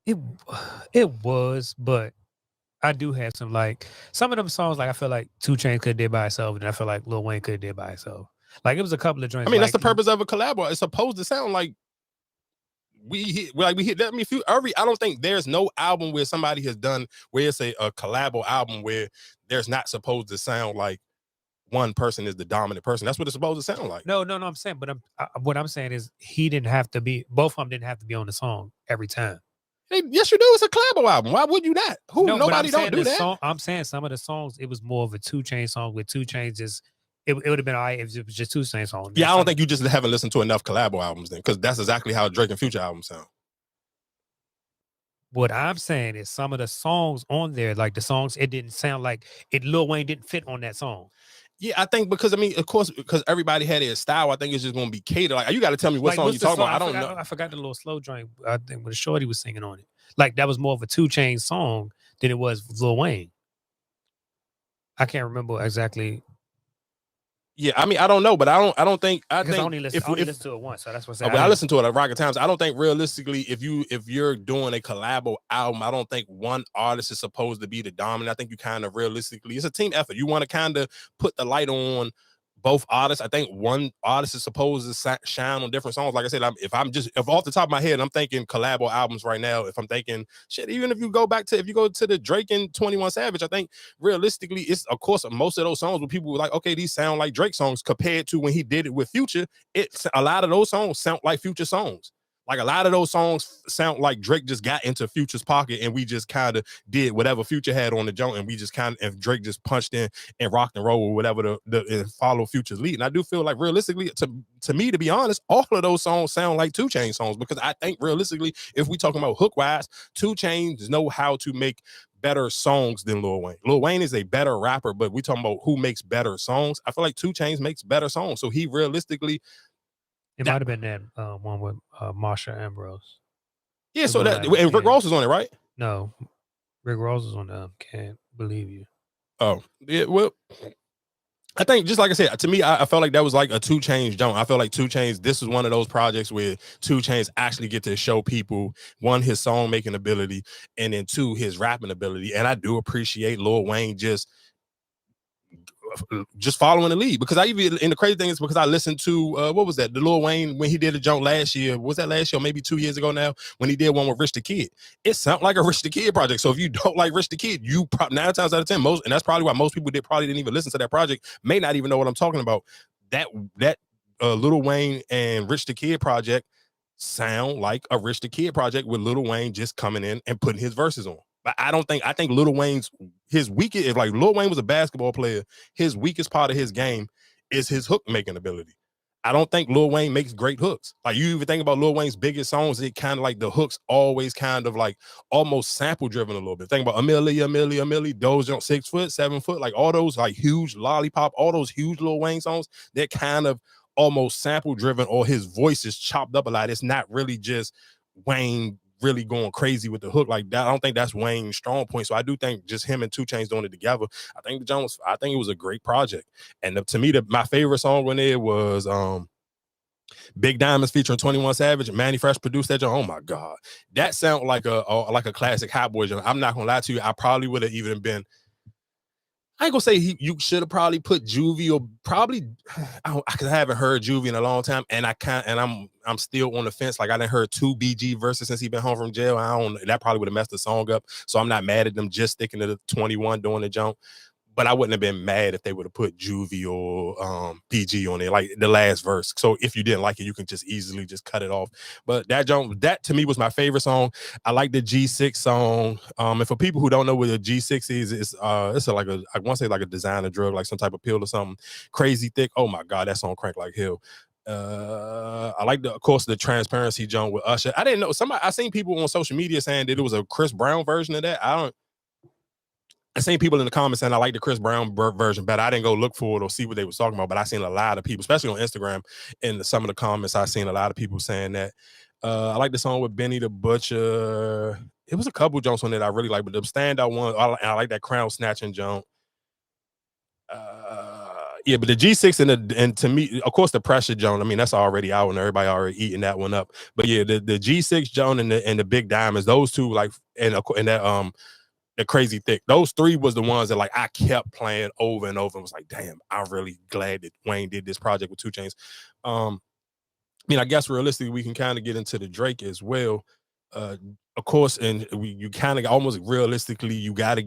It it was, but I do have some of them songs, like I feel like 2 Chainz could have did by himself, and I feel like Lil Wayne could have did by himself. Like it was a couple of I joints mean, that's like the purpose of a collab. It's supposed to sound like we hit that. I mean, I don't think there's no album where somebody has done where it's a collabo album where there's not supposed to sound like one person is the dominant person. That's what it's supposed to sound like. No, I'm saying, but what I'm saying is he didn't have to be both of them didn't have to be on the song every time. Hey, yes, you do. It's a collabo album. Why would you not? No, but Nobody don't do that. I'm saying some of the songs, it was more of a 2 Chainz song with 2 Chainz just it would have been all right if it was just 2 Chainz song. Yeah, I don't think you just haven't listened to enough collabo albums then, because that's exactly how Drake and Future albums sound. What I'm saying is some of the songs on there, like the songs, it didn't sound like it. Lil Wayne didn't fit on that song. Yeah, I think because I mean, of course, because everybody had their style. I think it's just going to be catered. Like, you got to tell me what song you talking about. I don't know. I forgot the little slow joint. I think when Shorty was singing on it, like that was more of a 2 Chainz song than it was Lil Wayne. I can't remember exactly. Yeah, I mean, I don't know, but I don't think I only listen to it once, so that's what I'm saying. I listened to it at Rocket Times. I don't think realistically, if you're doing a collabo album, I don't think one artist is supposed to be the dominant. I think you kind of realistically, it's a team effort. You want to kind of put the light on both artists. I think one artist is supposed to shine on different songs. Like I said, if off the top of my head, I'm thinking collabo albums right now. If I'm thinking shit, even if you go to the Drake and 21 Savage, I think realistically, it's of course most of those songs where people were like, okay, these sound like Drake songs compared to when he did it with Future. A lot of those songs sound like Future songs. Like a lot of those songs sound like Drake just got into Future's pocket and we just kind of did whatever Future had on the joint, and we just kind of, and Drake just punched in and rocked and roll or whatever and follow Future's lead. And I do feel like realistically, to me, to be honest, all of those songs sound like 2 Chainz songs, because I think realistically, if we talking about hook wise, 2 Chainz know how to make better songs than Lil Wayne. Lil Wayne is a better rapper, but we talking about who makes better songs. I feel like 2 Chainz makes better songs. So he realistically, it might have been that one with Marsha Ambrose. Yeah, so that and Rick Ross is on it, right? No, Rick Ross is on Can't Believe You. Oh, yeah. Well, I think just like I said, to me, I felt like that was like a 2 Chainz jump. I felt like 2 Chainz, this was one of those projects where 2 Chainz actually get to show people, one, his song making ability, and then 2, his rapping ability. And I do appreciate Lil Wayne just following the lead, because and the crazy thing is because I listened to what was that, the Lil Wayne when he did a joint last year, was that last year, maybe 2 years ago now, when he did one with Rich the Kid. It sounded like a Rich the Kid project. So if you don't like Rich the Kid, you probably 9 times out of 10, and that's probably why most people probably didn't even listen to that project, may not even know what I'm talking about. That Lil Wayne and Rich the Kid project sound like a Rich the Kid project with Lil Wayne just coming in and putting his verses on. But I think Lil Wayne's, his weakest, if like Lil Wayne was a basketball player, his weakest part of his game is his hook making ability. I don't think Lil Wayne makes great hooks. Like, you even think about Lil Wayne's biggest songs, it kind of like the hooks always kind of like almost sample driven a little bit. Think about Amelia, those 6 foot, 7 foot, like all those like huge Lollipop, all those huge Lil Wayne songs, they're kind of almost sample driven, or his voice is chopped up a lot. It's not really just Wayne really going crazy with the hook like that. I don't think that's Wayne's strong point. So I do think just him and 2 Chainz doing it together, I think it was a great project. And to me, my favorite song on there was Big Diamonds featuring 21 Savage. Manny Fresh produced that joint. Oh my God, that sound like a classic Hot Boy joint. I'm not gonna lie to you, I probably would have even been, I ain't gonna say you should have probably put Juvie, or probably, because I haven't heard Juvie in a long time, and I'm still on the fence. Like, I didn't heard 2 BG verses since he been home from jail. That probably would have messed the song up. So I'm not mad at them just sticking to the 21 doing the jump. But I wouldn't have been mad if they would have put Juvie or PG on it, like the last verse. So if you didn't like it, you can just easily just cut it off. But that to me was my favorite song. I like the G6 song. And for people who don't know what a G6 is, it's I want to say like a designer drug, like some type of pill or something. Crazy thick. Oh my God, that song crank like hell. I like of course the Transparency joint with Usher. I didn't know, I seen people on social media saying that it was a Chris Brown version of that. I seen people in the comments saying I like the Chris Brown version better. I didn't go look for it or see what they was talking about, but I seen a lot of people, especially on Instagram, in some of the comments, I seen a lot of people saying that. I like the song with Benny the Butcher. It was a couple jumps on it I really like, but the standout one, I like that Crown Snatching jump. Yeah, but the G6 and to me, of course, the Pressure Joan. I mean, that's already out and everybody already eating that one up. But yeah, the G6 Joan and the Big Diamonds, those two, like, and that the Crazy Thick, those three was the ones that like I kept playing over and over and was like, damn, I'm really glad that Wayne did this project with 2 Chainz. I mean, I guess realistically, we can kind of get into the Drake as well. Of course, and you kind of almost realistically, you got to